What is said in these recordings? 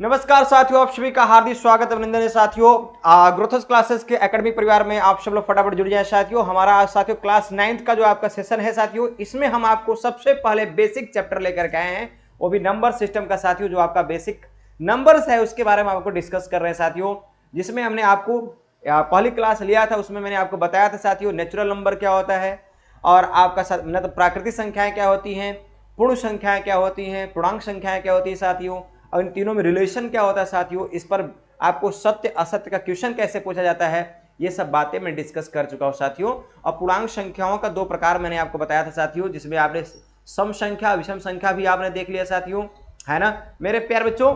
नमस्कार साथियों, आप सभी का हार्दिक स्वागत अभिनंदन है साथियों। ग्रोथस क्लासेस के एकेडमिक परिवार में आप सब लोग फटाफट जुड़ जाए साथियों। हमारा आज साथियों क्लास 9th का जो आपका सेशन है साथियों, इसमें हम आपको सबसे पहले बेसिक चैप्टर लेकर के आए हैं, वो भी नंबर सिस्टम का साथियों। जो आपका बेसिक नंबर्स है उसके बारे में आपको डिस्कस कर रहे हैं साथियों, जिसमें हमने आपको पहली क्लास लिया था, उसमें मैंने आपको बताया था साथियों नेचुरल नंबर क्या होता है, और आपका मतलब प्राकृतिक संख्याएं क्या होती हैं, पूर्ण संख्याएं क्या होती हैं, पूर्णांक संख्याएं क्या होती है साथियों, और इन तीनों में रिलेशन क्या होता है साथियों। इस पर आपको सत्य असत्य का क्वेश्चन कैसे पूछा जाता है, ये सब बातें मैं डिस्कस कर चुका हूं साथियों। और पूर्णांक संख्याओं का दो प्रकार मैंने आपको बताया था साथियों, जिसमें आपने सम संख्या विषम संख्या भी आपने देख लिया साथियों, है ना मेरे प्यार बच्चों।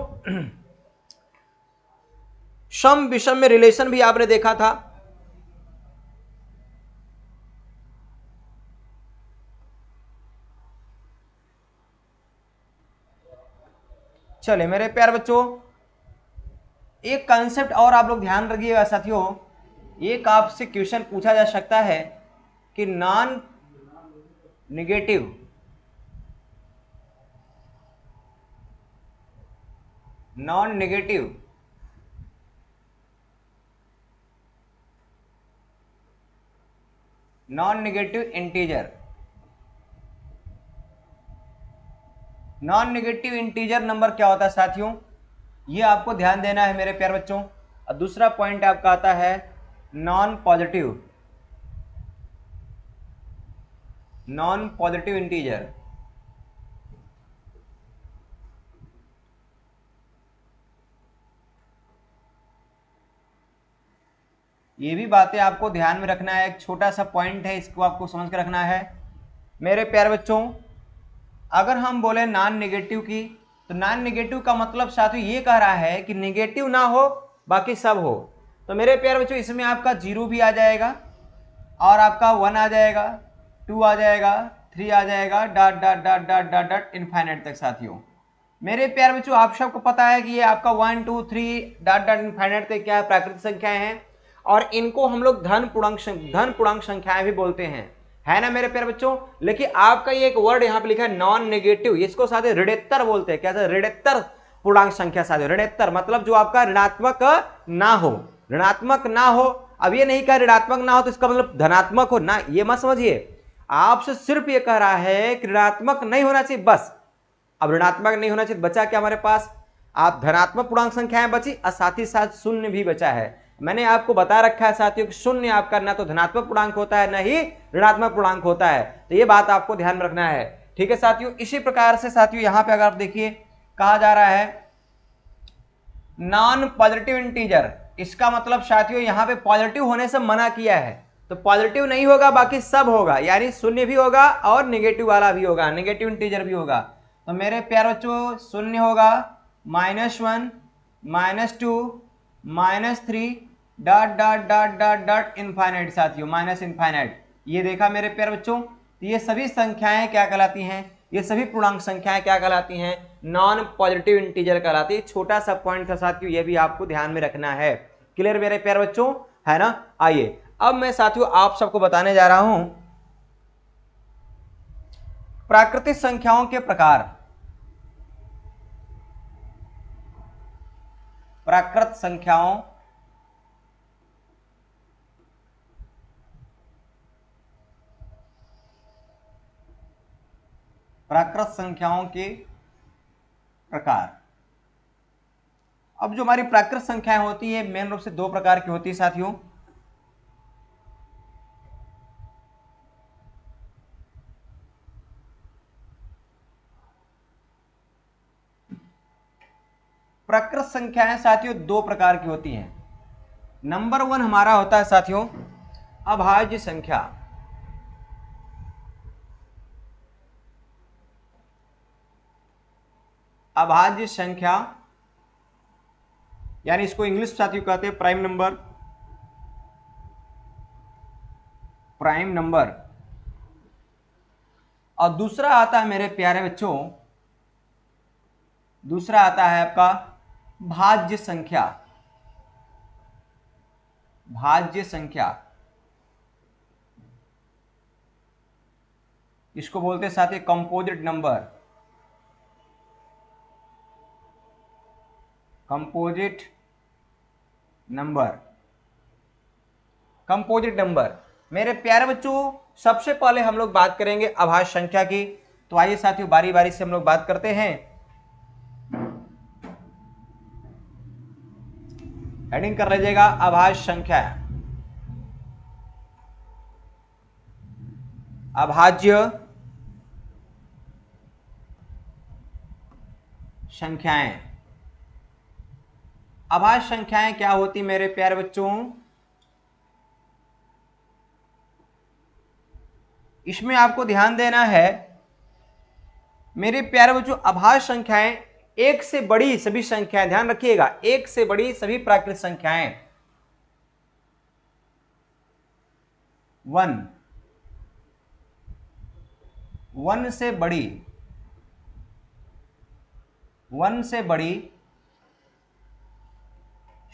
सम विषम में रिलेशन भी आपने देखा था। चले मेरे प्यार बच्चों, एक कॉन्सेप्ट और आप लोग ध्यान रखिएगा साथियों। एक आपसे क्वेश्चन पूछा जा सकता है कि non negative non negative non negative integer, non negative integer number क्या होता है साथियों, ये आपको ध्यान देना है मेरे प्यारे बच्चों। और दूसरा पॉइंट आपका आता है नॉन पॉजिटिव इंटीजर। ये भी बातें आपको ध्यान में रखना है, एक छोटा सा पॉइंट है, इसको आपको समझ के रखना है मेरे प्यारे बच्चों। अगर हम बोले नॉन नेगेटिव की, तो नॉन नेगेटिव का मतलब साथियों ये कह रहा है कि नेगेटिव ना हो बाकी सब हो। तो मेरे प्यारे बच्चों इसमें आपका जीरो भी आ जाएगा, और आपका 1 आ जाएगा, 2 आ जाएगा, 3 आ जाएगा, dot dot dot dot dot dot infinite तक साथियों। मेरे प्यारे बच्चों आप सबको पता है कि ये आपका 1 2 3 डॉट डॉट इनफाइनाइट तक क्या है, प्राकृतिक संख्याएं हैं, और इनको हम लोग धन पूर्णांक संख्याएं भी बोलते हैं, है ना मेरे प्यारे बच्चों। लेकिन आपका ये एक वर्ड यहाँ पे लिखा है नॉन नेगेटिव, इसको साथ ऋणोत्तर बोलते हैं। क्या ऋणोत्तर पूर्णांक संख्या साथ ऋणोत्तर मतलब जो आपका ऋणात्मक ना हो, ऋणात्मक ना हो। अब ये नहीं कहा ऋणात्मक ना हो तो इसका मतलब धनात्मक हो ना, ये मत समझिए। आपसे सिर्फ ये कह रहा है कि ऋणात्मक नहीं होना चाहिए बस। अब ऋणात्मक नहीं होना चाहिए, बचा क्या हमारे पास, आप धनात्मक पूर्णांक संख्याएं बची और साथ ही साथ शून्य भी बचा है। मैंने आपको बता रखा है साथियों कि शून्य आपका ना तो धनात्मक पूर्णांक होता है ना ही ऋणात्मक पूर्णांक होता है, तो ये बात आपको ध्यान में रखना है। ठीक है साथियों, इसी प्रकार से साथियों यहां पे अगर आप देखिए कहा जा रहा है नॉन पॉजिटिव इंटीजर, इसका मतलब साथियों यहां पे पॉजिटिव होने से मना किया है, तो पॉजिटिव नहीं होगा बाकी सब होगा, यानी शून्य भी होगा और नेगेटिव वाला भी होगा, नेगेटिव इंटीजर भी होगा। तो मेरे प्यारे बच्चों शून्य होगा, -1 -2 -3 dot dot dot dot dot infinite साथियों, माइनस इनफाइनाइट। ये देखा मेरे प्यारे बच्चों, तो ये सभी संख्याएं क्या कहलाती हैं, ये सभी पूर्णांक संख्याएं क्या कहलाती हैं, नॉन पॉजिटिव इंटीजर कहलाती है। छोटा सा पॉइंट था साथियों, ये भी आपको ध्यान में रखना है। क्लियर मेरे प्यारे बच्चों, है ना। आइए अब मैं साथियों आप सबको बताने जा रहा हूं प्राकृतिक संख्याओं के प्रकार। प्राकृत संख्याओं प्राकृत संख्याओं के प्रकार। अब जो हमारी प्राकृत संख्याएं होती है मेन रूप से दो प्रकार की होती है साथियों। प्राकृत संख्याएं साथियों दो प्रकार की होती हैं। नंबर 1 हमारा होता है साथियों अभाज्य संख्या। अभाज्य संख्या यानी इसको इंग्लिश साथियों कहते हैं प्राइम नंबर। Prime number. और दूसरा आता है मेरे प्यारे बच्चों, दूसरा आता है आपका भाज्य संख्या। भाज्य संख्या इसको बोलते हैं साथियों composite number. Composite number. Composite number मेरे प्यारे बच्चों, सबसे पहले हम लोग बात करेंगे अभाज्य संख्या की। तो आइए साथियों बारी बारी से हम लोग बात करते हैं। हेडिंग कर लीजिएगा अभाज्य संख्या। अभाज्य संख्याएं। अभाज्य संख्याएं क्या होती मेरे प्यारे बच्चों? इसमें आपको ध्यान देना है मेरे प्यारे बच्चों, अभाज्य संख्याएं एक से बड़ी सभी संख्याएं, ध्यान रखिएगा, एक से बड़ी सभी प्राकृत संख्याएं, वन से बड़ी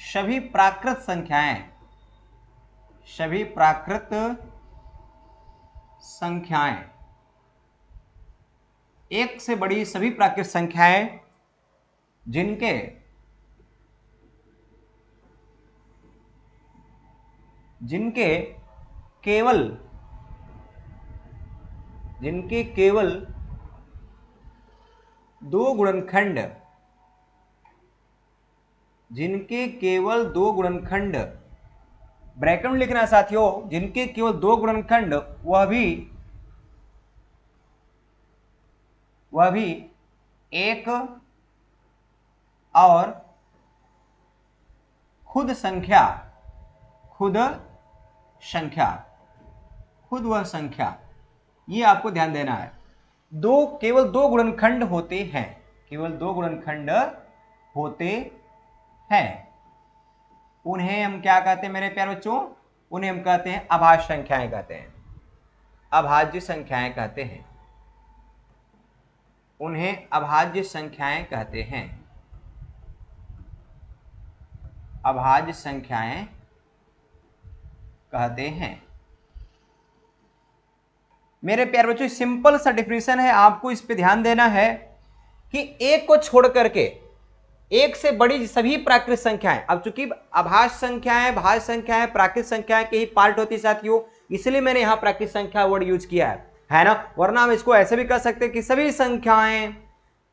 सभी प्राकृत संख्याएं, एक से बड़ी सभी प्राकृत संख्याएं जिनके केवल दो गुणनखंड, ब्रैकेट में लिखना साथियों, जिनके केवल दो गुणनखंड, वह भी एक और खुद वह संख्या, ये आपको ध्यान देना है। केवल दो गुणनखंड होते हैं, उन्हें हम क्या कहते हैं मेरे प्यारे बच्चों? उन्हें हम कहते हैं अभाज्य संख्याएं कहते हैं। अभाज्य संख्याएं कहते हैं, उन्हें अभाज्य संख्याएं कहते हैं। अभाज्य संख्याएं कहते हैं मेरे प्यारे बच्चों। सिंपल सा डिफिनेशन है, आपको इस पे ध्यान देना है कि एक को छोड़ करके एक से बड़ी सभी प्राकृत संख्याएं, अब चूंकि अभाज्य संख्याएं, भाज्य संख्याएं, प्राकृत संख्याएं के ही पार्ट होती साथियों, इसलिए मैंने यहां प्राकृत संख्या वर्ड यूज किया है ना। वरना हम इसको ऐसे भी कर सकते हैं कि सभी संख्याएं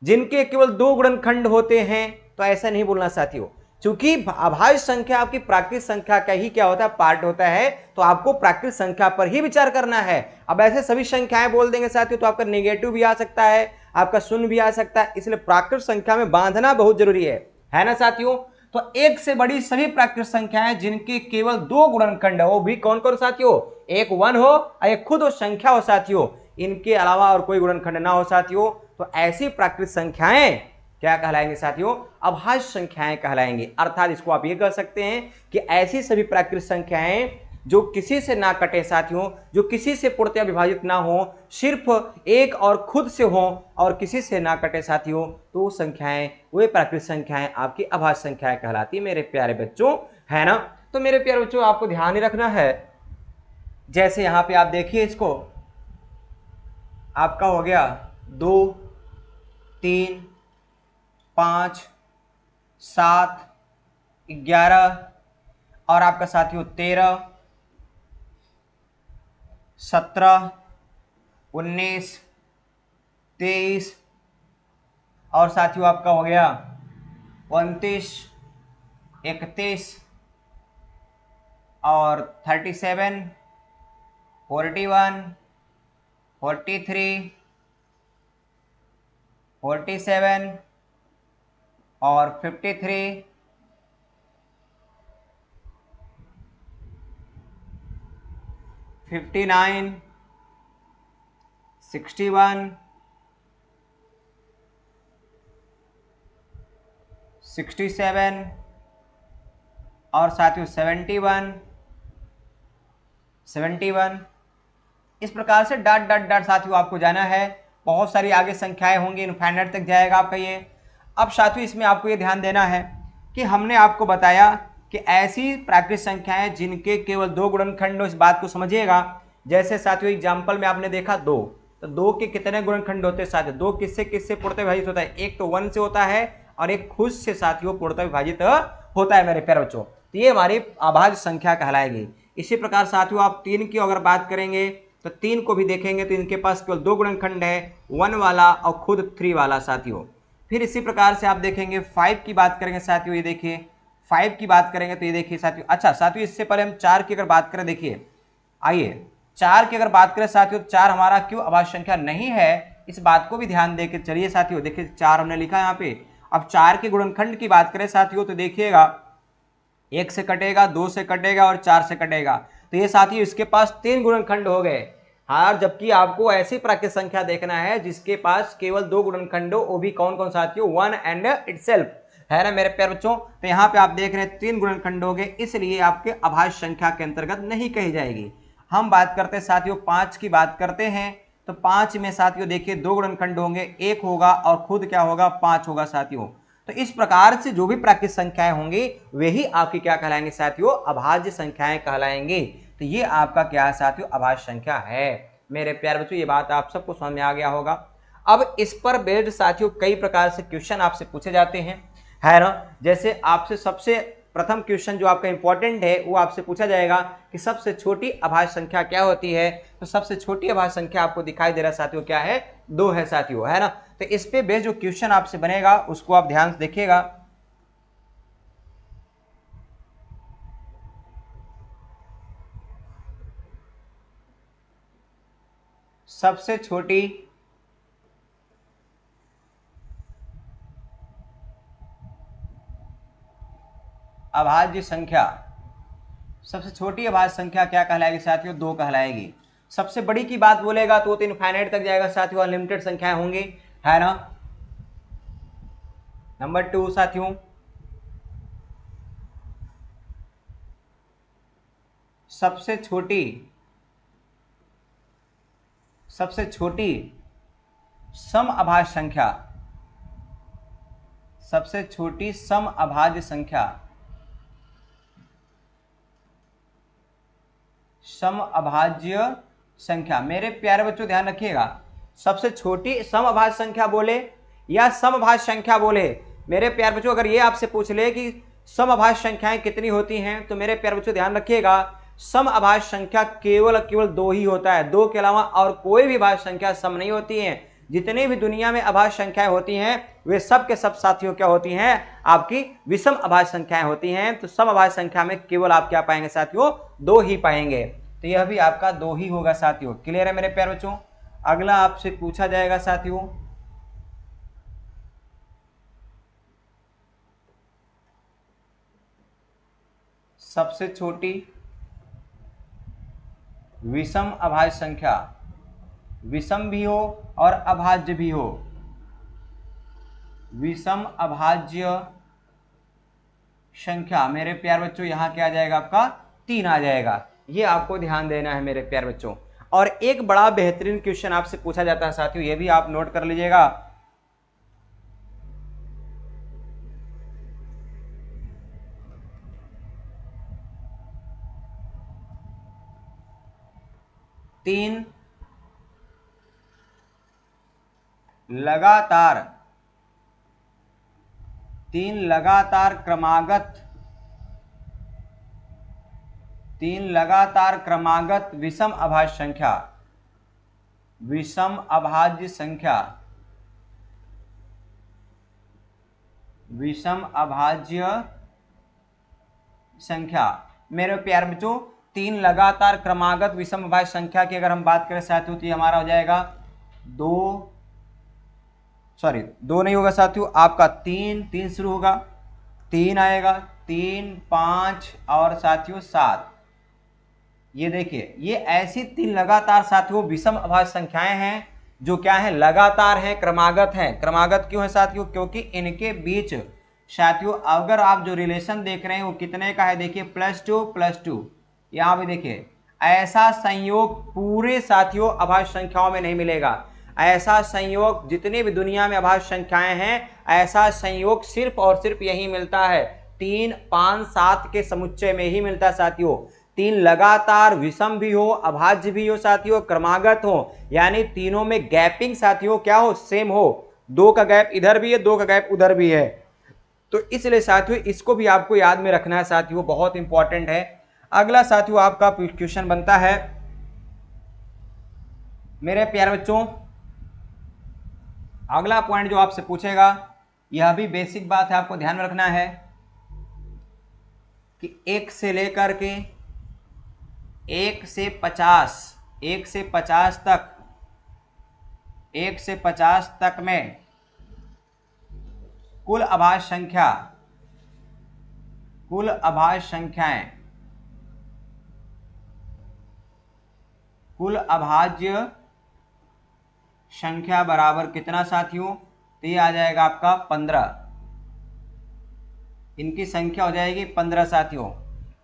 जिनके केवल दो गुणनखंड होते हैं, तो ऐसा नहीं बोलना साथियों, चूंकि अभाज्य संख्या आपकी प्राकृत संख्या का ही क्या होता है? पार्ट होता है, तो आपको प्राकृत संख्या पर ही विचार करना है। अब ऐसे सभी संख्याएं बोल देंगे साथियों तो आपका नेगेटिव भी आ सकता है, आपका शून्य भी आ सकता है, इसलिए प्राकृत संख्या में बांधना बहुत जरूरी है ना साथियों। तो एक से बड़ी सभी प्राकृत संख्याएं जिनके केवल दो गुणनखंड है, वो भी कौन कौन साथियों? एक वन हो और एक खुद वो संख्या हो साथियों, इनके अलावा और कोई गुणनखंड ना हो साथियों, तो ऐसी प्राकृत संख्याएं क्या कहलाएंगे साथियों? अभाज्य संख्याएं कहलाएंगे। अर्थात इसको आप ये कह सकते हैं कि ऐसी सभी प्राकृत संख्याएं जो किसी से ना कटे साथियों, जो किसी से पूर्णतः विभाजित ना हो, सिर्फ एक और खुद से हो और किसी से ना कटे साथियों, तो संख्याएं, वे प्राकृत संख्याएं आपकी अभाज्य संख्याएं कहलाती मेरे प्यारे बच्चों, है ना। तो मेरे प्यारे बच्चों आपको ध्यान ही रखना है, जैसे यहां पे आप देखिए, इसको आपका हो गया 2, 3, 5, 7, 11 और आपका साथियों 13, 17, 19, 23 और साथियों आपका हो गया 29, 31 और 37, 41, 43, 47 और 53, 59, 61, 67 और साथियों 71। इस प्रकार से डॉट डॉट डॉट साथियों आपको जाना है। बहुत सारी आगे संख्याएं होंगी, इनफाइनाइट तक जाएगा आपका ये। अब साथियों इसमें आपको ये ध्यान देना है कि हमने आपको बताया कि ऐसी प्राकृत संख्याएं जिनके केवल दो गुणनखंड हो, इस बात को समझिएगा। जैसे साथियों एग्जाम्पल में आपने देखा 2, तो 2 के कितने गुणनखंड होते हैं साथियों? 2 किससे किससे पूर्णतः विभाजित होता है? एक तो 1 से होता है और एक खुद से साथियों पूर्णतः विभाजित होता है मेरे प्यारे बच्चों। तो ये हमारी अभाज्य संख्या कहलाएगी। इसी प्रकार साथियों आप 3 की अगर बात करेंगे तो 3 को भी देखेंगे तो इनके पास केवल 2 गुणनखंड है, 1 वाला और खुद 3 वाला साथियों। फिर इसी प्रकार से आप देखेंगे 5 की बात करेंगे साथियों, ये देखिए 5 की बात करेंगे तो ये देखिए साथियों। अच्छा साथियों इससे पहले हम 4 की अगर बात करें, देखिए आइए 4 की अगर बात करें साथियों, 4 हमारा क्यों अभाज्य संख्या नहीं है, इस बात को भी ध्यान देके चलिए साथियों। देखिए 4 हमने लिखा है यहाँ पे। अब 4 के गुणनखंड की बात करें साथियों तो देखिएगा 1 से कटेगा, 2 से कटेगा और 4 से कटेगा, तो ये साथियों इसके पास 3 गुणनखंड हो गए। हाँ, जबकि आपको ऐसी प्राकृत संख्या देखना है जिसके पास केवल 2 गुणनखंड हो, वो भी कौन कौन साथियों, 1 एंड इटसेल्फ, है ना मेरे प्यारे बच्चों। तो यहाँ पे आप देख रहे हैं 3 गुणनखंड हो गए, इसलिए आपके अभाज्य संख्या के अंतर्गत नहीं कही जाएगी। हम बात करते हैं साथियों 5 की बात करते हैं, तो 5 में साथियों देखिए 2 गुणनखंड होंगे, 1 होगा और खुद क्या होगा, 5 होगा साथियों। तो इस प्रकार से जो भी प्राकृत संख्याएं होंगी वही आपकी क्या कहलाएंगे साथियों, अभाज्य संख्याएं कहलाएंगी। तो ये आपका क्या है साथियों, अभाज्य संख्या है मेरे प्यारे बच्चों। ये बात आप सबको समझ में आ गया होगा। अब इस पर बेस्ड साथियों कई प्रकार से क्वेश्चन आपसे पूछे जाते हैं, है ना। जैसे आपसे सबसे प्रथम क्वेश्चन जो आपका इंपॉर्टेंट है वो आपसे पूछा जाएगा कि सबसे छोटी अभाज्य संख्या क्या होती है। तो सबसे छोटी अभाज्य संख्या आपको दिखाई दे रहा है साथियों, क्या है, 2 है साथियों, है ना। तो इस पे बेस्ड जो क्वेश्चन आपसे बनेगा उसको आप ध्यान से देखिएगा। सबसे छोटी अभाज्य संख्या, सबसे छोटी अभाज्य संख्या क्या कहलाएगी साथियों, 2 कहलाएगी। सबसे बड़ी की बात बोलेगा तो वो तो इनफाइनाइट तक जाएगा साथियों, अनलिमिटेड संख्याएं होंगी, है ना। नंबर 2 साथियों, सबसे छोटी सम अभाज्य संख्या, सबसे छोटी सम अभाज्य संख्या, सम अभाज्य संख्या। मेरे प्यारे बच्चों ध्यान रखिएगा, सबसे छोटी सम अभाज्य संख्या बोले या सम अभाज्य संख्या बोले, मेरे प्यारे बच्चों अगर ये आपसे पूछ ले कि सम अभाज्य संख्याएं कितनी होती हैं, तो मेरे प्यारे बच्चों ध्यान रखिएगा सम अभाज्य संख्या केवल 2 ही होता है, 2 के अलावा और कोई भी अभाज्य संख्या सम नहीं होती है। जितनी भी दुनिया में अभाज्य संख्याएं होती हैं वे सब के सब साथियों क्या होती हैं, आपकी विषम अभाज्य संख्याएं होती हैं। तो सम अभाज्य संख्या में केवल आप क्या पाएंगे साथियों, 2 ही पाएंगे। तो यह भी आपका 2 ही होगा साथियों। क्लियर है मेरे प्यारे बच्चों। अगला आपसे पूछा जाएगा साथियों, सबसे छोटी विषम अभाज्य संख्या, विषम भी हो और अभाज्य भी हो, विषम अभाज्य संख्या मेरे प्यारे बच्चों यहां क्या आ जाएगा, आपका 3 आ जाएगा। ये आपको ध्यान देना है मेरे प्यारे बच्चों। और एक बड़ा बेहतरीन क्वेश्चन आपसे पूछा जाता है साथियों, ये भी आप नोट कर लीजिएगा। तीन लगातार क्रमागत विषम अभाज्य संख्या, विषम अभाज्य संख्या, विषम अभाज्य संख्या। मेरे प्यारे बच्चों 3 लगातार क्रमागत विषम अभाज्य संख्या की अगर हम बात करें साथियों तो ये हमारा हो जाएगा 2 नहीं होगा साथियों, आपका 3 शुरू होगा, 3 आएगा, 3, 5 और साथियों 7। ये देखिए ये ऐसी 3 लगातार साथियों विषम अभाज्य संख्याएं हैं जो क्या है, लगातार हैं, क्रमागत हैं। क्रमागत क्यों है साथियों, क्योंकि इनके बीच साथियों अगर आप जो रिलेशन देख रहे हैं वो कितने का है, देखिए +2 यहाँ पे देखिए ऐसा संयोग पूरे साथियों अभाज्य संख्याओं में नहीं मिलेगा। ऐसा संयोग जितनी भी दुनिया में अभाज्य संख्याएं हैं ऐसा संयोग सिर्फ और सिर्फ यही मिलता है 3, 5, 7 के समुच्चय में ही मिलता है साथियों। 3 लगातार विषम भी हो, अभाज्य भी हो साथियों, क्रमागत हो, यानी तीनों में गैपिंग साथियों क्या हो, सेम हो। 2 का गैप इधर भी है, 2 का गैप उधर भी है। तो इसलिए साथियों इसको भी आपको याद में रखना है साथियों, बहुत इंपॉर्टेंट है। अगला साथियों आपका क्वेश्चन बनता है मेरे प्यारे बच्चों, अगला पॉइंट जो आपसे पूछेगा, यह भी बेसिक बात है, आपको ध्यान में रखना है कि 1 से लेकर के 1 से 50 तक, 1 से 50 तक में कुल अभाज्य संख्याएं, कुल अभाज्य संख्या बराबर कितना साथियों, तो ये आ जाएगा आपका 15। इनकी संख्या हो जाएगी 15 साथियों।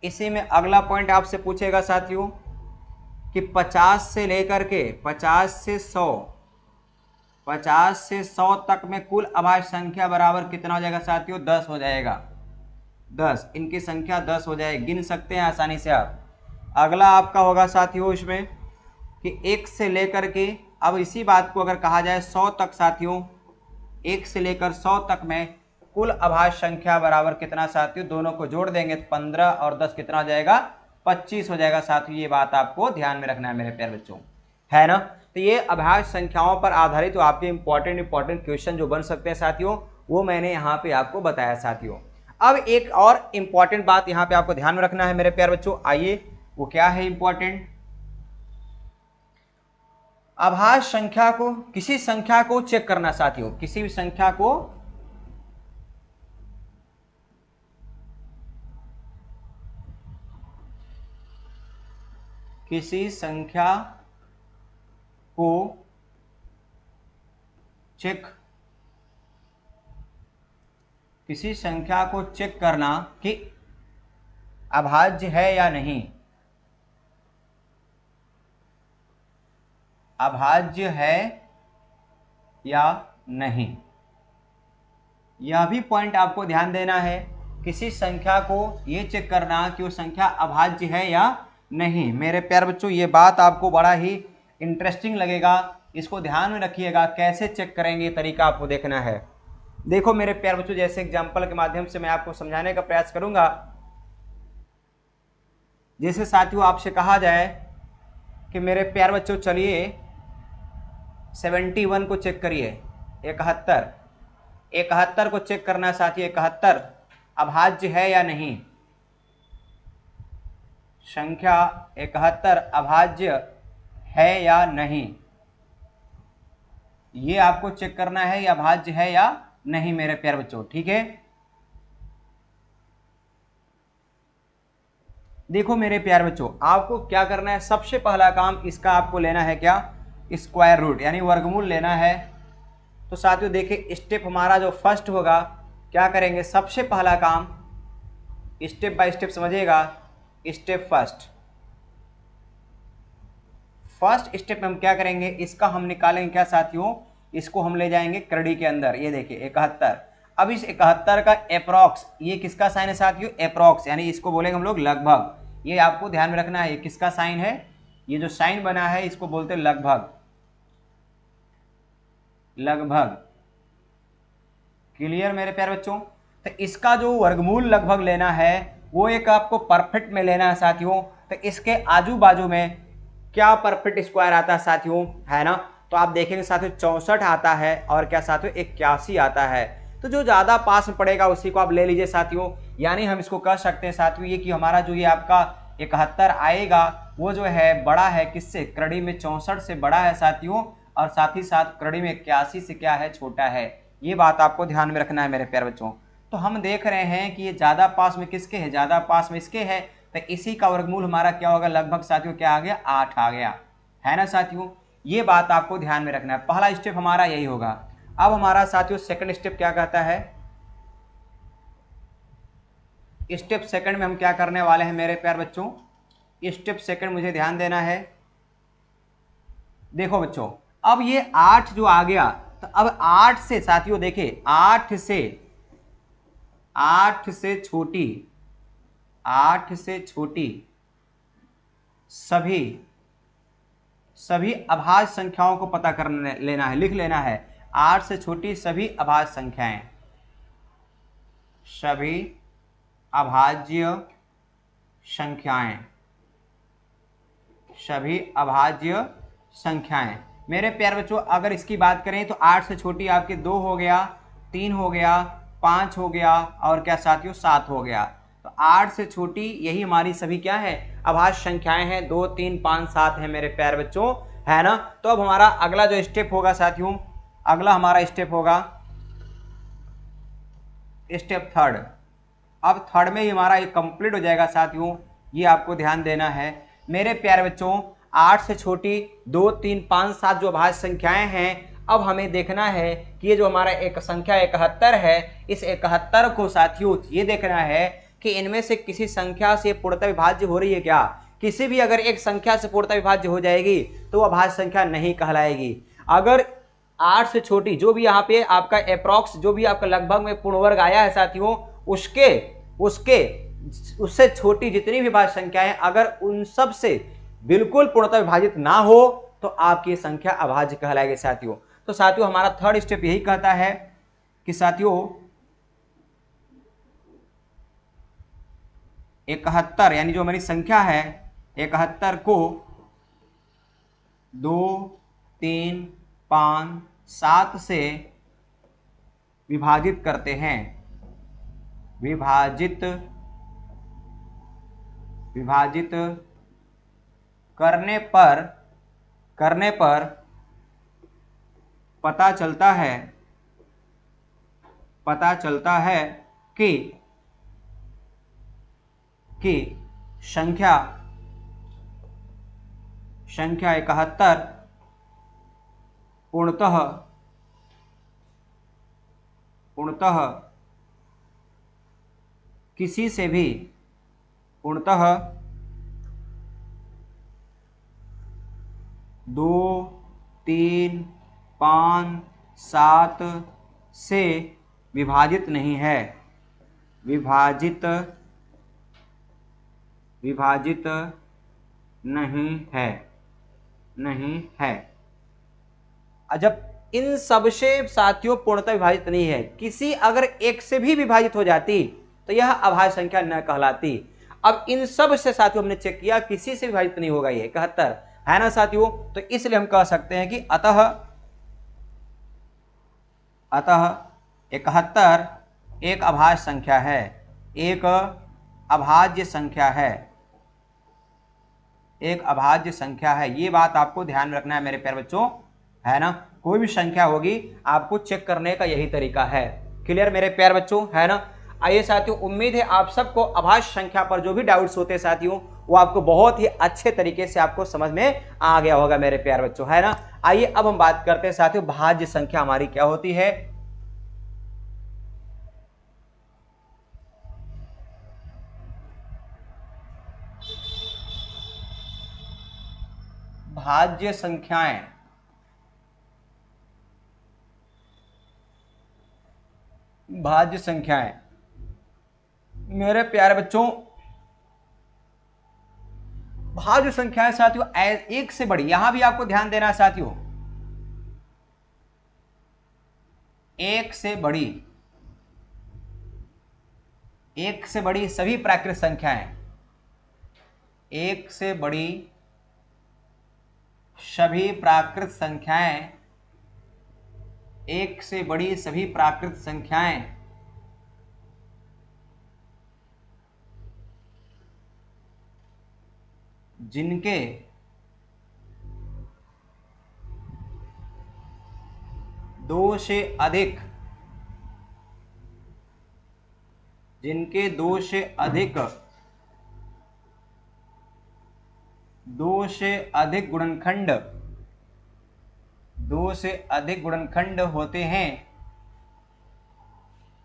इसी में अगला पॉइंट आपसे पूछेगा साथियों कि 50 से लेकर के 50 से 100 तक में कुल अभाज्य संख्या बराबर कितना हो जाएगा साथियों, 10 हो जाएगा। 10, इनकी संख्या 10 हो जाएगी, गिन सकते हैं आसानी से आप। अगला आपका होगा साथियों इसमें कि 1 से लेकर के, अब इसी बात को अगर कहा जाए 100 तक साथियों, 1 से लेकर 100 तक में कुल अभाज्य संख्या बराबर कितना साथियों, दोनों को जोड़ देंगे तो 15 और 10 कितना हो जाएगा, 25 हो जाएगा साथियों। ये बात आपको ध्यान में रखना है मेरे प्यारे बच्चों, है ना। तो ये अभाज्य संख्याओं पर आधारित तो आपके इंपॉर्टेंट क्वेश्चन जो बन सकते हैं साथियों, वो मैंने यहाँ पे आपको बताया साथियों। अब एक और इंपॉर्टेंट बात यहाँ पे आपको ध्यान में रखना है मेरे प्यारे बच्चों, आइए वो क्या है इंपॉर्टेंट। अभाज्य संख्या को, किसी संख्या को चेक करना साथियों, किसी भी संख्या को चेक करना कि अभाज्य है या नहीं, अभाज्य है या नहीं। यह भी पॉइंट आपको ध्यान देना है, किसी संख्या को यह चेक करना कि वो संख्या अभाज्य है या नहीं। मेरे प्यारे बच्चों ये बात आपको बड़ा ही इंटरेस्टिंग लगेगा, इसको ध्यान में रखिएगा। कैसे चेक करेंगे तरीका आपको देखना है। देखो मेरे प्यारे बच्चों, जैसे एग्जाम्पल के माध्यम से मैं आपको समझाने का प्रयास करूंगा। जैसे साथियों आपसे कहा जाए कि मेरे प्यारे बच्चों चलिए 71 को चेक करिए, 71 को चेक करना साथियों, 71 अभाज्य है या नहीं, संख्या 71 अभाज्य है या नहीं, ये आपको चेक करना है, ये अभाज्य है या नहीं मेरे प्यारे बच्चों, ठीक है। देखो मेरे प्यारे बच्चों, आपको क्या करना है, सबसे पहला काम इसका आपको लेना है क्या, स्क्वायर रूट यानी वर्गमूल लेना है। तो साथियों देखिए स्टेप हमारा जो फर्स्ट होगा, क्या करेंगे, सबसे पहला काम स्टेप बाय स्टेप समझिएगा। स्टेप फर्स्ट स्टेप में हम क्या करेंगे, इसका हम निकालेंगे क्या साथियों, इसको हम ले जाएंगे करड़ी के अंदर। ये देखिए 71, अब इस 71 का एप्रोक्स, ये किसका साइन है साथियों, एप्रोक्स यानी इसको बोलेंगे हम लोग लगभग। ये आपको ध्यान में रखना है, ये किसका साइन है, ये जो साइन बना है इसको बोलते हैं लगभग। क्लियर मेरे प्यारे बच्चों। तो इसका जो वर्गमूल लगभग लेना है वो एक आपको परफेक्ट में लेना है साथियों। तो इसके आजू बाजू में क्या परफेक्ट स्क्वायर आता है साथियों, है ना। तो आप देखेंगे साथियों 64 आता है और क्या साथियों 81 आता है। तो जो ज्यादा पास में पड़ेगा उसी को आप ले लीजिए साथियों। यानी हम इसको कह सकते हैं साथियों ये कि हमारा जो ये आपका 71 आएगा वो जो है बड़ा है किससे, करड़ी में 64 से बड़ा है साथियों, और साथ ही साथ करड़ी में 81 से क्या है, छोटा है। ये बात आपको ध्यान में रखना है मेरे प्यारे बच्चों। तो हम देख रहे हैं कि ये ज्यादा पास में किसके है, ज्यादा पास में इसके है, तो इसी का वर्गमूल हमारा क्या होगा, लगभग साथियों क्या आ गया, 8 आ गया, है ना साथियों। ये बात आपको ध्यान में रखना है, पहला स्टेप हमारा यही होगा। अब हमारा साथियों सेकंड स्टेप क्या कहता है, स्टेप सेकंड में हम क्या करने वाले हैं मेरे प्यारे बच्चों, स्टेप सेकंड मुझे ध्यान देना है। देखो बच्चों अब ये 8 जो आ गया, तो अब 8 से साथियों देखिए 8 से छोटी सभी अभाज्य संख्याओं को पता कर लेना है, लिख लेना है। 8 से छोटी सभी अभाज्य संख्याएं, सभी अभाज्य संख्याएं, सभी अभाज्य संख्याएं। मेरे प्यारे बच्चों अगर इसकी बात करें तो 8 से छोटी आपके 2 हो गया, 3 हो गया, 5 हो गया और क्या साथियों 7 हो गया। तो 8 से छोटी यही हमारी सभी क्या है अभाज्य संख्याएं हैं, 2, 3, 5, 7 है मेरे प्यारे बच्चों, है ना। तो अब हमारा अगला जो स्टेप होगा साथियों, अगला हमारा स्टेप होगा स्टेप थर्ड। अब थर्ड में ही हमारा ये कंप्लीट हो जाएगा साथियों, ये आपको ध्यान देना है मेरे प्यारे बच्चों। 8 से छोटी 2, 3, 5, 7 जो अभाज्य संख्याएं हैं, अब हमें देखना है कि ये जो हमारा एक संख्या 71 है, इस 71 को साथियों ये देखना है कि इनमें से किसी संख्या से पूर्णतः विभाज्य हो रही है क्या। किसी भी अगर एक संख्या से पूर्णतः विभाज्य हो जाएगी तो वह अभाज्य संख्या नहीं कहलाएगी। अगर 8 से छोटी जो भी यहाँ पे आपका अप्रॉक्स जो भी आपका लगभग में पूर्ण वर्ग आया है साथियों, उससे छोटी जितनी भी अभाज्य संख्याएं अगर उन सब से बिल्कुल पूर्णतः विभाजित ना हो तो आपकी संख्या अभाज्य कहलाएगी साथियों। तो साथियों हमारा थर्ड स्टेप यही कहता है कि साथियों 71 यानी जो हमारी संख्या है 71 को 2, 3, 5, 7 से विभाजित करते हैं। विभाजित करने पर पता चलता है कि संख्या 71 पूर्णतः किसी से भी 2, 3, 5, 7 से विभाजित नहीं है। विभाजित नहीं है। जब इन सब से साथियों पूर्णतः विभाजित नहीं है, किसी अगर एक से भी विभाजित हो जाती तो यह अभाज्य संख्या न कहलाती। अब इन सब से साथियों हमने चेक किया किसी से विभाजित नहीं होगा ये 71, है ना साथियों। तो इसलिए हम कह सकते हैं कि अतः 71 एक अभाज्य संख्या है, एक अभाज्य संख्या है। ये बात आपको ध्यान रखना है मेरे प्यारे बच्चों, है ना। कोई भी संख्या होगी आपको चेक करने का यही तरीका है। क्लियर मेरे प्यारे बच्चों, है ना। आइए साथियों, उम्मीद है आप सबको अभाज्य संख्या पर जो भी डाउट्स होते हैं साथियों वो आपको बहुत ही अच्छे तरीके से आपको समझ में आ गया होगा मेरे प्यारे बच्चों, है ना। आइए अब हम बात करते हैं साथियों भाज्य संख्या हमारी क्या होती है। भाज्य संख्याएं मेरे प्यारे बच्चों, भाज्य संख्याएं साथियों एक से बड़ी, यहां भी आपको ध्यान देना है साथियों, एक से बड़ी सभी प्राकृत संख्याएं, एक से बड़ी सभी प्राकृत संख्याएं, एक से बड़ी सभी प्राकृत संख्याएं जिनके दो से अधिक गुणनखंड होते हैं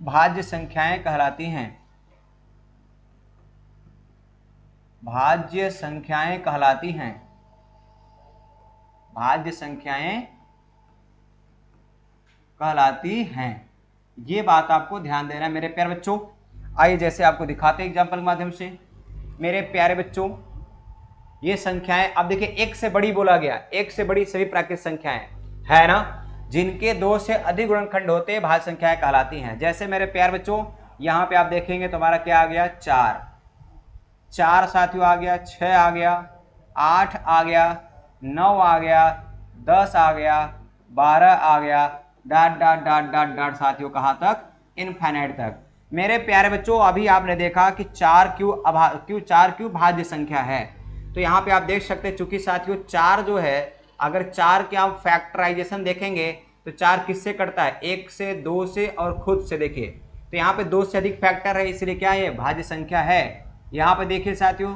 भाज्य संख्याएं कहलाती हैं। भाज्य संख्याएं कहलाती हैं। ये बात आपको ध्यान देना है मेरे प्यारे बच्चों। आइए जैसे आपको दिखाते हैं एग्जाम्पल के माध्यम से मेरे प्यारे बच्चों, ये संख्याएं अब देखिए एक से बड़ी बोला गया, एक से बड़ी सभी प्राकृत संख्याएं, है ना, जिनके 2 से अधिक गुणनखंड होते हैं भाज्य संख्याएं कहलाती हैं। जैसे मेरे प्यारे बच्चों यहाँ पे आप देखेंगे तो हमारा क्या आ गया 4, 4 साथियों आ गया, 6 आ गया, 8 आ गया, 9 आ गया, 10 आ गया, 12 आ गया, dot dot dot dot dot साथियों कहाँ तक, इनफाइनाइट तक। मेरे प्यारे बच्चों अभी आपने देखा कि 4 क्यों भाज्य संख्या है। तो यहाँ पे आप देख सकते हैं चूंकि साथियों 4 जो है, अगर 4 के आप फैक्टराइजेशन देखेंगे तो 4 किससे कटता है, 1 से, 2 से और खुद से। देखिए तो यहाँ पे 2 से अधिक फैक्टर है, इसलिए क्या है, भाज्य संख्या है। यहाँ पे देखिए साथियों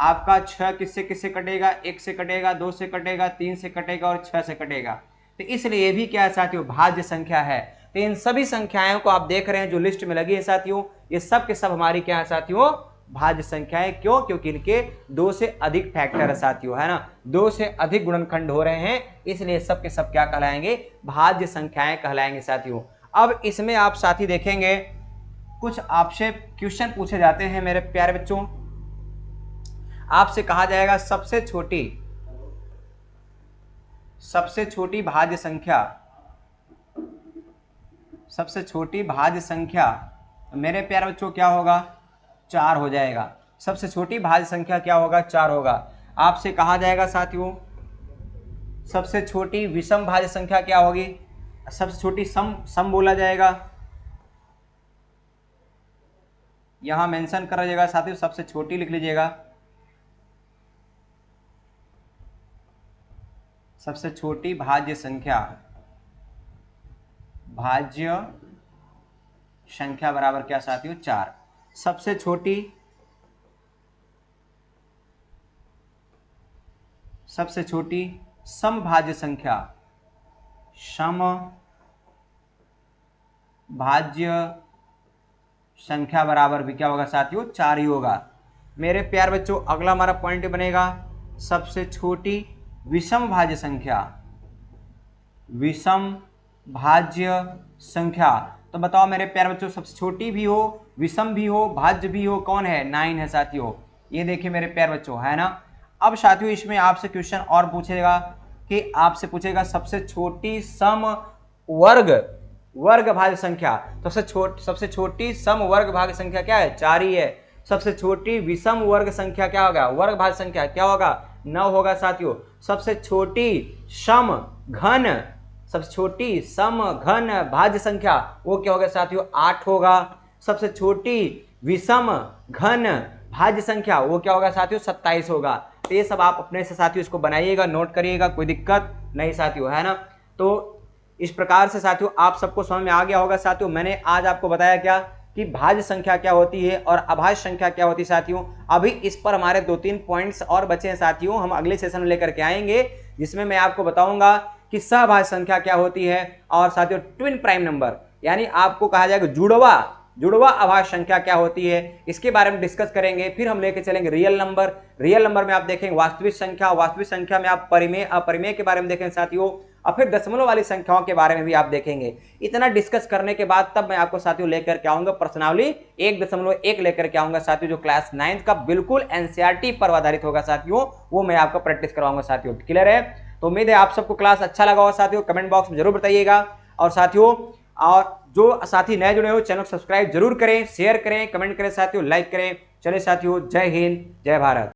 आपका 6 किससे किससे कटेगा, 1 से कटेगा, 2 से कटेगा, 3 से कटेगा और 6 से कटेगा। तो इसलिए ये भी क्या है साथियों, भाज्य संख्या है। तो इन सभी संख्याओं को आप देख रहे हैं जो लिस्ट में लगी है साथियों, ये सब के सब हमारी क्या है साथियों, भाज्य संख्याएं। क्यों, क्योंकि इनके 2 से अधिक फैक्टर है साथियों, है ना, 2 से अधिक गुणनखंड हो रहे हैं, इसलिए सब के सब क्या कहलाएंगे, भाज्य संख्याएं कहलाएंगे साथियों। अब इसमें आप साथी देखेंगे कुछ आपसे क्वेश्चन पूछे जाते हैं मेरे प्यारे बच्चों। आपसे कहा जाएगा सबसे छोटी भाज्य संख्या, सबसे छोटी भाज्य संख्या, मेरे प्यारे बच्चों क्या होगा, 4 हो जाएगा। सबसे छोटी भाज्य संख्या क्या होगा, 4 होगा। आपसे कहा जाएगा साथियों सबसे छोटी विषम भाज्य संख्या क्या होगी, सबसे छोटी सम बोला जाएगा, यहां मेंशन कर लीजिएगा साथियों, सबसे छोटी लिख लीजिएगा। सबसे छोटी भाज्य संख्या बराबर क्या साथियों, 4। सबसे छोटी समभाज्य संख्या बराबर भी क्या होगा साथियों, 4 ही होगा। मेरे प्यार बच्चों अगला हमारा पॉइंट बनेगा सबसे छोटी विषम भाज्य संख्या। तो बताओ मेरे प्यारे बच्चों सबसे छोटी भी हो, विषम भी हो, भाज्य भी हो, कौन है, 9 है साथियों। ये देखिए मेरे प्यारे बच्चों, है ना। अब साथियों इसमें आपसे क्वेश्चन और पूछेगा कि आपसे पूछेगा सबसे छोटी सम वर्ग भाज्य संख्या। तो सबसे छोटी सम वर्ग भाज्य संख्या क्या है, 4 ही है। सबसे छोटी विषम वर्ग संख्या क्या होगा, वर्ग भाज्य संख्या क्या होगा, 9 होगा साथियों। सबसे छोटी सम घन भाज्य संख्या वो क्या होगा साथियों, 8 होगा। सबसे छोटी विषम घन भाज्य संख्या वो क्या होगा साथियों, 27 होगा। तो ये सब आप अपने से साथियों इसको बनाइएगा, नोट करिएगा, कोई दिक्कत नहीं साथियों, है ना। तो इस प्रकार से साथियों आप सबको समझ में आ गया होगा साथियों। मैंने आज आपको बताया क्या कि भाज्य संख्या क्या होती है और अभाज्य संख्या क्या होती है साथियों। अभी इस पर हमारे 2-3 पॉइंट्स और बचे हैं साथियों, हम अगले सेशन में लेकर के आएंगे जिसमें मैं आपको बताऊंगा कि सहभाज्य संख्या क्या होती है और साथियों ट्विन प्राइम नंबर यानी आपको कहा जाएगा जुड़वा अभाज्य संख्या क्या होती है, इसके बारे में डिस्कस करेंगे। फिर हम लेके चलेंगे रियल नंबर में आप देखेंगे वास्तविक संख्या में आप परिमेय अपरिमेय के बारे में देखेंगे साथियों, और फिर दशमलव वाली संख्याओं के बारे में भी आप देखेंगे। इतना डिस्कस करने के बाद तब मैं आपको साथियों लेकर के आऊंगा प्रश्नावली 1.1 लेकर के आऊंगा साथियों, जो क्लास 9 का बिल्कुल एनसीईआरटी पर आधारित होगा साथियों, वो मैं आपको प्रैक्टिस करवाऊंगा साथियों। क्लियर है। तो उम्मीद है आप सबको क्लास अच्छा लगा होगा साथियों, कमेंट बॉक्स में जरूर बताइएगा। और साथियों और जो साथी नए जुड़े हो चैनल को सब्सक्राइब जरूर करें, शेयर करें, कमेंट करें साथियों, लाइक करें। चलिए साथियों, जय हिंद, जय भारत।